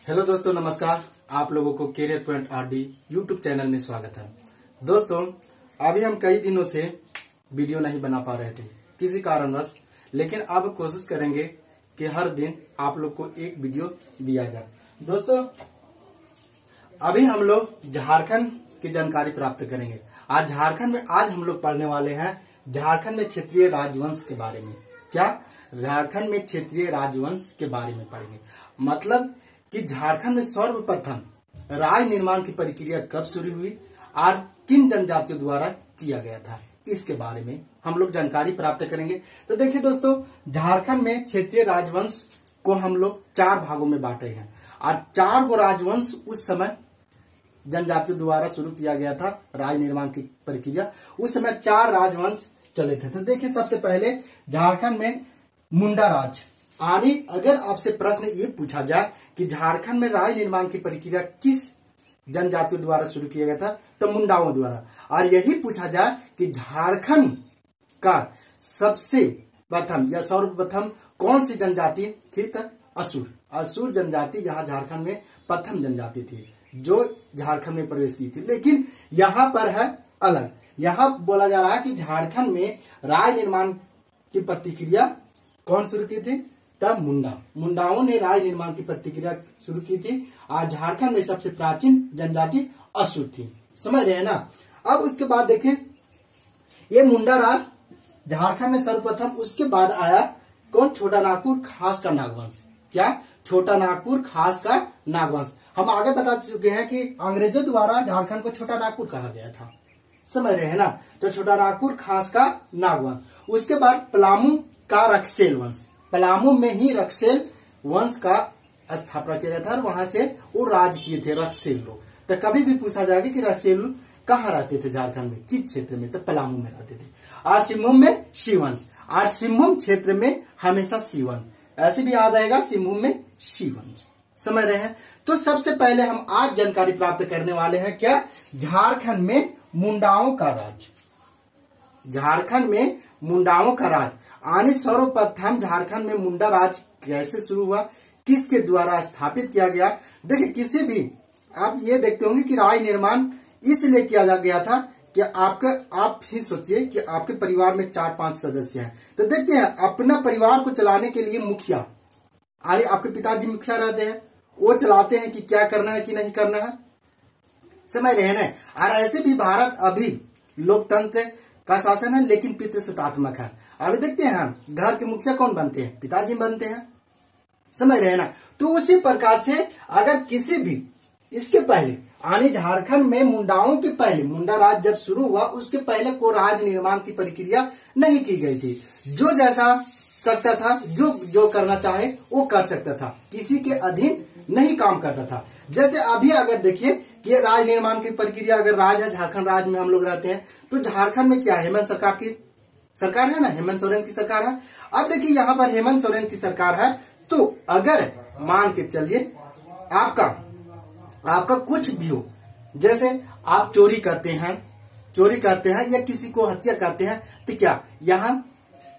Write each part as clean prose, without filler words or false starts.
Hello दोस्तों, नमस्कार। आप लोगों को career point RD YouTube channel में स्वागत है। दोस्तों, अभी हम कई दिनों से वीडियो नहीं बना पा रहे थे किसी कारणवश, लेकिन अब कोशिश करेंगे कि हर दिन आप लोग को एक वीडियो दिया जाए। दोस्तों, अभी हम लोग झारखंड की जानकारी प्राप्त करेंगे। आज झारखंड में हम लोग पढ़ने वाले हैं झारखंड में क्षेत्रीय राजवंश के बारे में। क्या झारखंड में क्षेत्रीय राजवंश के बारे में पढ़ेंगे, मतलब कि झारखंड में सर्वप्रथम राज निर्माण की प्रक्रिया कब शुरू हुई और किन जनजातियों द्वारा किया गया था, इसके बारे में हम लोग जानकारी प्राप्त करेंगे। तो देखिए दोस्तों, झारखंड में क्षेत्रीय राजवंश को हम लोग 4 भागों में बांटे हैं और 4 गो राजवंश उस समय जनजातियों द्वारा शुरू किया गया था। राज निर्माण की प्रक्रिया उस समय 4 राजवंश चले थे। तो देखिए, सबसे पहले झारखंड में मुंडा राज। यानी अगर आपसे प्रश्न ये पूछा जाए कि झारखंड में राज निर्माण की प्रक्रिया किस जनजातियों द्वारा शुरू किया गया था, तो मुंडाओं द्वारा। और यही पूछा जाए कि झारखंड का सबसे प्रथम या सर्वप्रथम कौन सी जनजाति थी, तो असुर जनजाति यहाँ झारखंड में प्रथम जनजाति थी जो झारखंड में प्रवेश की थी। लेकिन यहाँ पर है अलग। यहाँ बोला जा रहा है कि झारखंड में राज निर्माण की प्रक्रिया कौन शुरू की थी, तब मुंडाओं ने राज निर्माण की प्रक्रिया शुरू की थी। और झारखंड में सबसे प्राचीन जनजाति असुर थी। समझ रहे हैं ना। अब उसके बाद देखिए, ये मुंडा राज झारखंड में सर्वप्रथम। उसके बाद आया कौन, छोटा नागपुर खास का नागवंश। क्या, छोटा नागपुर खास का नागवंश। हम आगे बता चुके हैं कि अंग्रेजों द्वारा झारखंड को छोटा नागपुर कहा गया था। समझ रहे हैं ना। तो छोटा नागपुर खास का नागवंश। उसके बाद पलामू का रक्सेल वंश। पलामू में ही रक्सेल वंश का स्थापना किया गया था और वहां से वो राज किए थे रक्सेल लोग। तो कभी भी पूछा जाएगा कि रक्सेल कहाँ रहते थे झारखंड में, किस क्षेत्र में, तो पलामू में रहते थे। और सिंहभूम में शिववंश। और सिंहभूम क्षेत्र में हमेशा शिववंश, ऐसे भी याद रहेगा, सिंहभूम में शिववंश। समझ रहे हैं। तो सबसे पहले हम आज जानकारी प्राप्त करने वाले हैं क्या, झारखंड में मुंडाओं का राज। झारखंड में मुंडाओं का राज। आने सर्वप्रथम झारखंड में मुंडा राज कैसे शुरू हुआ, किसके द्वारा स्थापित किया गया। देखिए, किसी भी आप ये देखते होंगे कि राज निर्माण इसलिए किया गया था कि आप ही सोचिए कि आपके परिवार में 4-5 सदस्य हैं। तो देखते हैं, अपना परिवार को चलाने के लिए मुखिया, अरे आपके पिताजी मुखिया रहते हैं, वो चलाते हैं कि क्या करना है कि नहीं करना है। समझ रहे हैं। और ऐसे भी भारत अभी लोकतंत्र का शासन है, लेकिन पितृसत्तात्मक है। अभी देखते हैं हम, घर के मुखिया कौन बनते हैं, पिताजी बनते हैं। समझ रहे हैं ना। तो उसी प्रकार से अगर किसी भी इसके पहले यानी झारखंड में मुंडाओं के पहले, मुंडा राज जब शुरू हुआ उसके पहले को राज निर्माण की प्रक्रिया नहीं की गई थी। जो जैसा सकता था, जो करना चाहे वो कर सकता था, किसी के अधीन नहीं काम करता था। जैसे अभी अगर देखिए कि राज निर्माण की प्रक्रिया, अगर राज है, झारखंड राज में हम लोग रहते हैं, तो झारखंड में क्या है, हेमंत सरकार की सरकार है ना, हेमंत सोरेन की सरकार है। अब देखिए, यहाँ पर हेमंत सोरेन की सरकार है, तो अगर मान के चलिए आपका कुछ भी हो, जैसे आप चोरी करते हैं या किसी को हत्या करते हैं, तो क्या यहाँ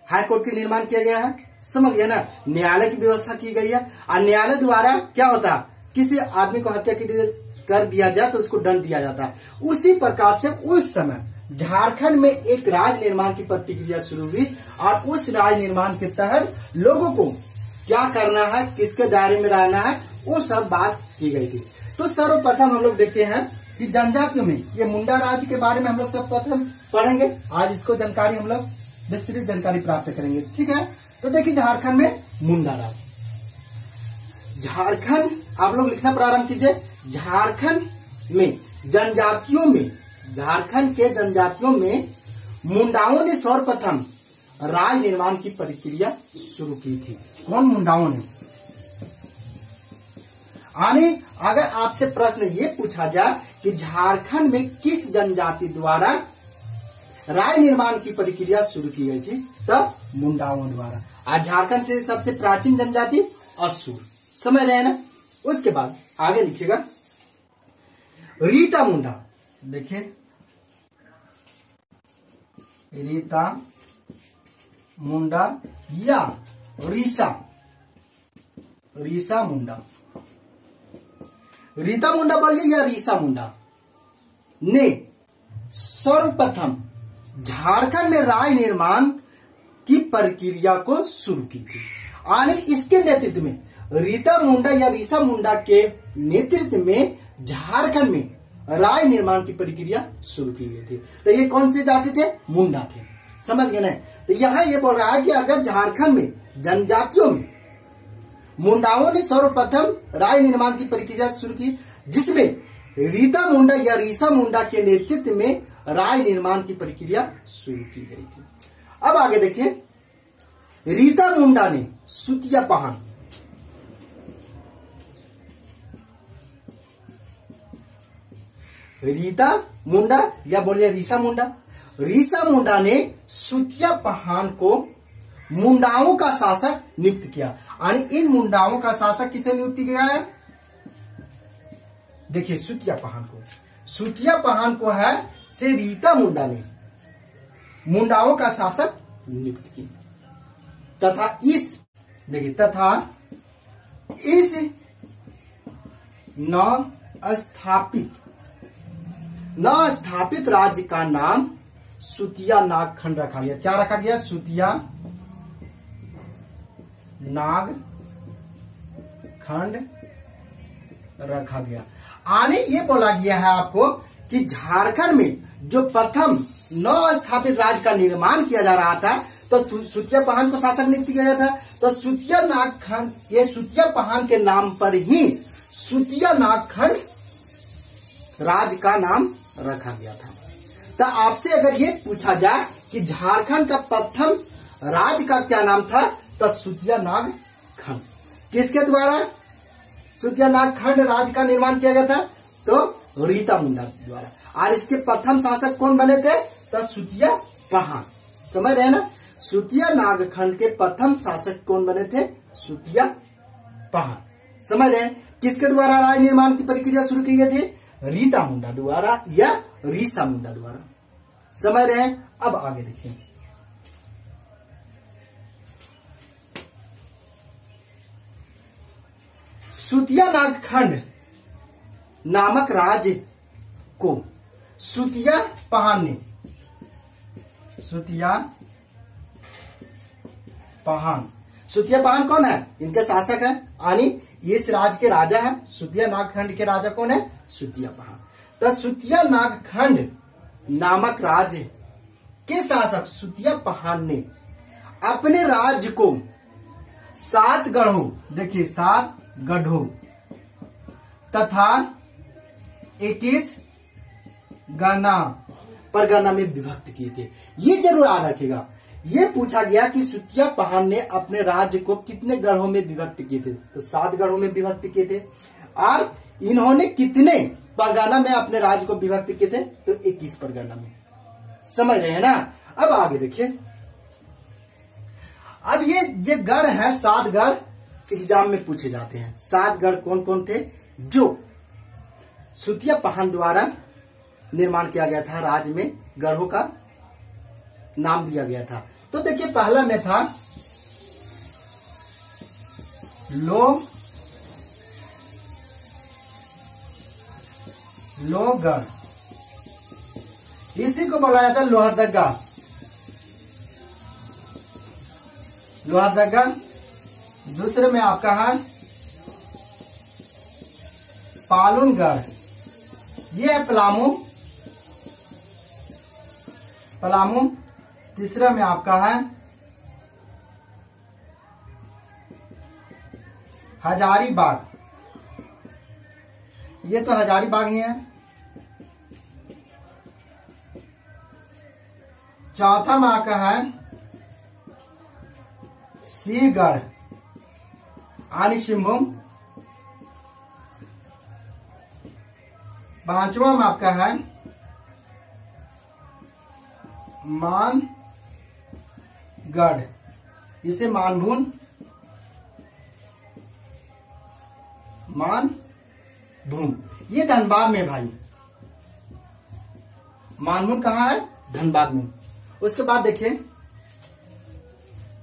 हाई कोर्ट के निर्माण किया गया है। समझ गया ना। न्यायालय की व्यवस्था की गई है और न्यायालय द्वारा क्या होता है, किसी आदमी को हत्या कर दिया जाए तो उसको दंड दिया जाता है। उसी प्रकार से उस समय झारखंड में एक राज निर्माण की प्रक्रिया शुरू हुई और उस राज निर्माण के तहत लोगों को क्या करना है, किसके दायरे में रहना है, वो सब बात की गई थी। तो सर्वप्रथम हम लोग देखते हैं कि जनजातियों में ये मुंडा राज के बारे में हम लोग सर्वप्रथम पढ़ेंगे। आज इसको जानकारी हम लोग विस्तृत जानकारी प्राप्त करेंगे, ठीक है। तो देखिए, झारखंड में मुंडा राज। झारखंड आप लोग लिखना प्रारंभ कीजिए। झारखंड के जनजातियों में मुंडाओं ने सर्वप्रथम राज निर्माण की प्रक्रिया शुरू की थी। कौन, मुंडाओं ने। आने अगर आपसे प्रश्न ये पूछा जाए कि झारखंड में किस जनजाति द्वारा राज निर्माण की प्रक्रिया शुरू की गई थी, तब मुंडाओं द्वारा। आज झारखंड से सबसे प्राचीन जनजाति असुर। समझ रहे हैं ना। उसके बाद आगे लिखिएगा, रीता मुंडा। देखिए, रीता मुंडा या रीसा मुंडा। रीता मुंडा बोलिए या रीसा मुंडा ने सर्वप्रथम झारखंड में राय निर्माण की प्रक्रिया को शुरू की थी। यानी इसके नेतृत्व में रीता मुंडा या रीसा मुंडा के नेतृत्व में झारखंड में राय निर्माण की प्रक्रिया शुरू की गई थी। तो ये कौन से जाति थे? मुंडा थे। समझ गए ना? तो यहाँ ये बोल रहा है कि अगर झारखंड में जनजातियों में मुंडाओं ने सर्वप्रथम राय निर्माण की प्रक्रिया शुरू की, जिसमें रीता मुंडा या रीसा मुंडा के नेतृत्व में राय निर्माण की प्रक्रिया शुरू की गई थी। अब आगे देखिए, रीता मुंडा ने सुतिया पहान, रीता मुंडा या बोलिए रीसा मुंडा, रीसा मुंडा ने सुतिया पहान को मुंडाओं का शासक नियुक्त किया। यानी इन मुंडाओं का शासक किसे नियुक्त किया है? देखिए सुतिया पहान को, सुतिया पहान को है से रीता मुंडा ने मुंडाओं का शासक नियुक्त किया तथा इस देखिए तथा इस नव स्थापित राज्य का नाम सुतिया नाग खंड रखा गया। क्या रखा गया? सुतिया नाग खंड रखा गया। आने ये बोला गया है आपको कि झारखंड में जो प्रथम नव स्थापित राज्य का निर्माण किया जा रहा था, तो सुतिया पहान को शासक नियुक्त किया गया था। तो सुतिया नाग खंड, ये सुतिया पहान के नाम पर ही सुतिया नाग खंड राज्य का नाम रखा गया था। तो आपसे अगर ये पूछा जाए कि झारखंड का प्रथम राज्य का क्या नाम था, तो सुतिया नाग खंड। किसके द्वारा सुतिया नाग खंड राज्य का निर्माण किया गया था? तो रीता मुंडा द्वारा। और इसके प्रथम शासक कौन बने थे? तो सुतिया पहान। समझ रहे हैं ना? सुतिया नाग खंड के प्रथम शासक कौन बने थे? सुतिया पहान। समझ रहे हैं? किसके द्वारा राय निर्माण की प्रक्रिया शुरू की गई थी? रीता मुंडा द्वारा या रीसा मुंडा द्वारा। समझ रहे हैं? अब आगे देखिए, सुतिया नाग खंड नामक राज्य को सुतिया पहान ने, सुतिया पहान कौन है? इनके शासक है, यानी इस राज्य के राजा है। सुतिया नाग खंड के राजा कौन है? सुतिया पहान। तो सुतिया नाग खंड नामक राज्य के शासक सुतिया पहान ने अपने राज्य को 7 गढ़ों, देखिए 7 गढ़ों तथा 21 परगना में विभक्त किए थे। ये जरूर याद रखिएगा, ये पूछा गया कि सुतिया पहान ने अपने राज्य को कितने गढ़ों में विभक्त किए थे? तो 7 गढ़ों में विभक्त किए थे। और इन्होंने कितने परगना में अपने राज्य को विभक्त किए थे? तो 21 परगना में। समझ रहे हैं ना? अब आगे देखिए, अब ये जो गढ़ है 7 गढ़ एग्जाम में पूछे जाते हैं। 7 गढ़ कौन कौन थे जो सुतिया पहान द्वारा निर्माण किया गया था? राज्य में गढ़ों का नाम दिया गया था। तो देखिए पहला में था लोहगढ़, इसी को बोला जाता है लोहरदगा। दूसरे में आपका है पालुनगढ़, ये है पलामू। तीसरा में आपका है हजारीबाग, ये तो हजारीबाग ही है। चौथा में आपका है सिंहगढ़ आनी सिंहभूम। पांचवा में आपका है मानगढ़, इसे मानभूम। ये धनबाद में भाई, मानभूम कहाँ है? धनबाद में। उसके बाद देखिए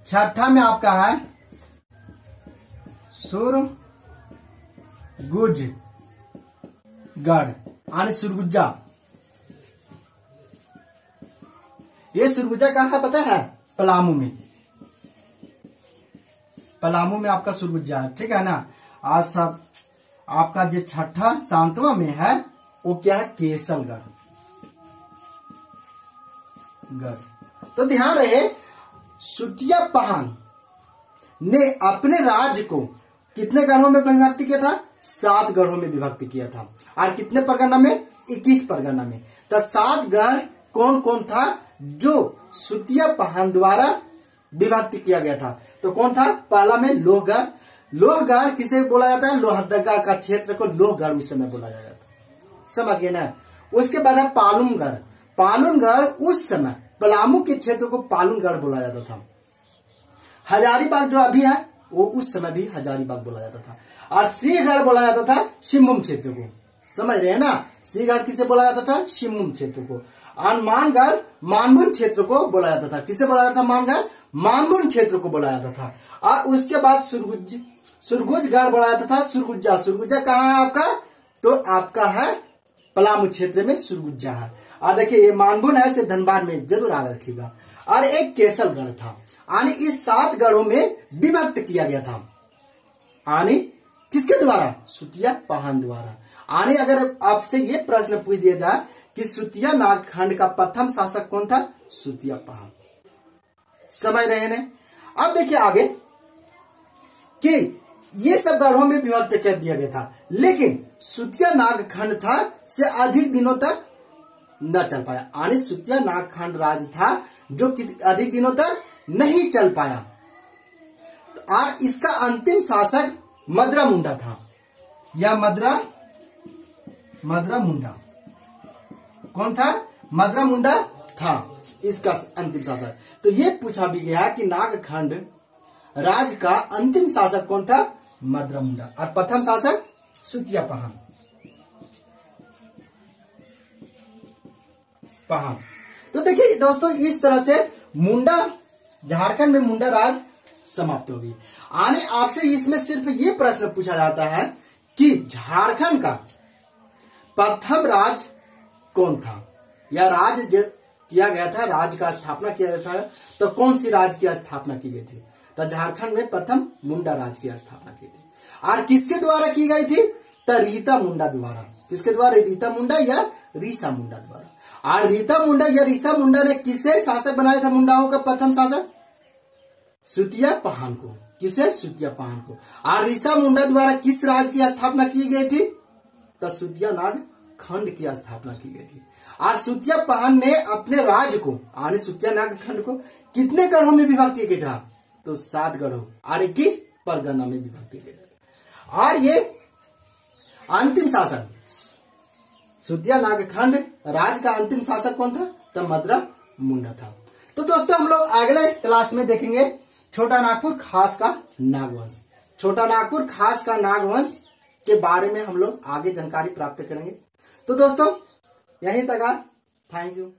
छठा में आपका है सुरगुज, गढ़ यानी सुरगुजा। ये सुरगुजा कहाँ है पता है? पलामू में। पलामू में आपका सुरगुजा है, ठीक है ना। आज सब आपका जो छठा सांतवा में है वो क्या है? केसलगढ़ गढ़। तो ध्यान रहे, सुतिया पहान ने अपने राज्य को कितने गढ़ों में विभक्त किया था? 7 गढ़ों में विभक्त किया था। और कितने परगना में? 21 परगना में। तो 7 गढ़ कौन कौन था जो सुतिया पहान द्वारा विभक्त किया गया था? तो कौन था? पहला में लोहगढ़। लोहगढ़ किसे बोला जाता है? लोहरदगा का क्षेत्र को लोहगढ़ उस समय बोला जाता था, समझ गए ना। उसके बाद है पालुनगढ़। पालुनगढ़ उस समय पलामू के क्षेत्र को पालुनगढ़ बोला जाता था। हजारीबाग जो अभी है वो उस समय भी हजारीबाग बोला जाता था। और सिंहगढ़ बोला जाता था सिंहभूम क्षेत्र को, समझ रहे हैं ना। सिंहगढ़ किसे बोला जाता था? सिंहभूम क्षेत्र को। और मानगढ़ मानभूम क्षेत्र को बोला जाता था। किसे बोला जाता था? मानगढ़ मानभूम क्षेत्र को बोला जाता था। और उसके बाद सुरगुजगढ़ बोला जाता था। सुरगुजा, सुरगुजा कहाँ है आपका? तो आपका है पलामू क्षेत्र में सुरगुजा है। और देखिए ये मानभूम है, इसे धनबाद में जरूर याद रखिएगा। और एक केसलगढ़ था। यानी इस 7 गढ़ों में विभक्त किया गया था। यानी किसके द्वारा? सुतिया पहान द्वारा। यानी अगर आपसे ये प्रश्न पूछ दिया जाए कि सुतिया नागखंड का प्रथम शासक कौन था? सुतिया पहान, समझ रहे हैं। अब देखिए आगे कि ये सब गढ़ों में विभक्त कर दिया गया था, लेकिन सुतिया नागखंड था से अधिक दिनों तक न चल पाया। यानी सुतिया नागखंड राज था जो अधिक दिनों तक नहीं चल पाया। और इसका अंतिम शासक मदरा मुंडा था, या मदरा मुंडा। कौन था? मदरा मुंडा था इसका अंतिम शासक। तो ये पूछा भी गया कि नागखंड राज का अंतिम शासक कौन था? मदरा मुंडा। और प्रथम शासक सुतिया पहान। तो देखिए दोस्तों, इस तरह से मुंडा, झारखंड में मुंडा राज समाप्त हो गई। आने आपसे इसमें सिर्फ ये प्रश्न पूछा जाता है कि झारखंड का प्रथम राज कौन था, या राज किया गया था, राज का स्थापना किया गया था, तो कौन सी राज की स्थापना की गई थी? तो झारखंड में प्रथम मुंडा राज की स्थापना की थी। और किसके द्वारा की गई थी? तो रीता मुंडा द्वारा। किसके द्वारा? रीता मुंडा या रीसा मुंडा द्वारा। और रीता मुंडा या रीसा मुंडा ने किसे शासक बनाया था? मुंडाओं का प्रथम शासक सुतिया पहान को। किसे? सुतिया पहान को। और रीसा मुंडा द्वारा किस राज की स्थापना की गई थी? तो सुतिया नाग खंड की स्थापना की गई थी। और सुतिया पहान ने अपने राज्य को, यानी सुतिया नाग खंड को कितने गढ़ों में विभक्त किया गया था? तो 7 गढ़ों और 21 परगना में विभक्त किया गया था। और ये अंतिम शासक सुतिया नागखंड राज का अंतिम शासक कौन था? तो मदरा मुंडा था। तो दोस्तों हम लोग अगले क्लास में देखेंगे छोटा नागपुर खास का नागवंश। छोटा नागपुर खास का नागवंश के बारे में हम लोग आगे जानकारी प्राप्त करेंगे। तो दोस्तों यहीं तक, थैंक यू।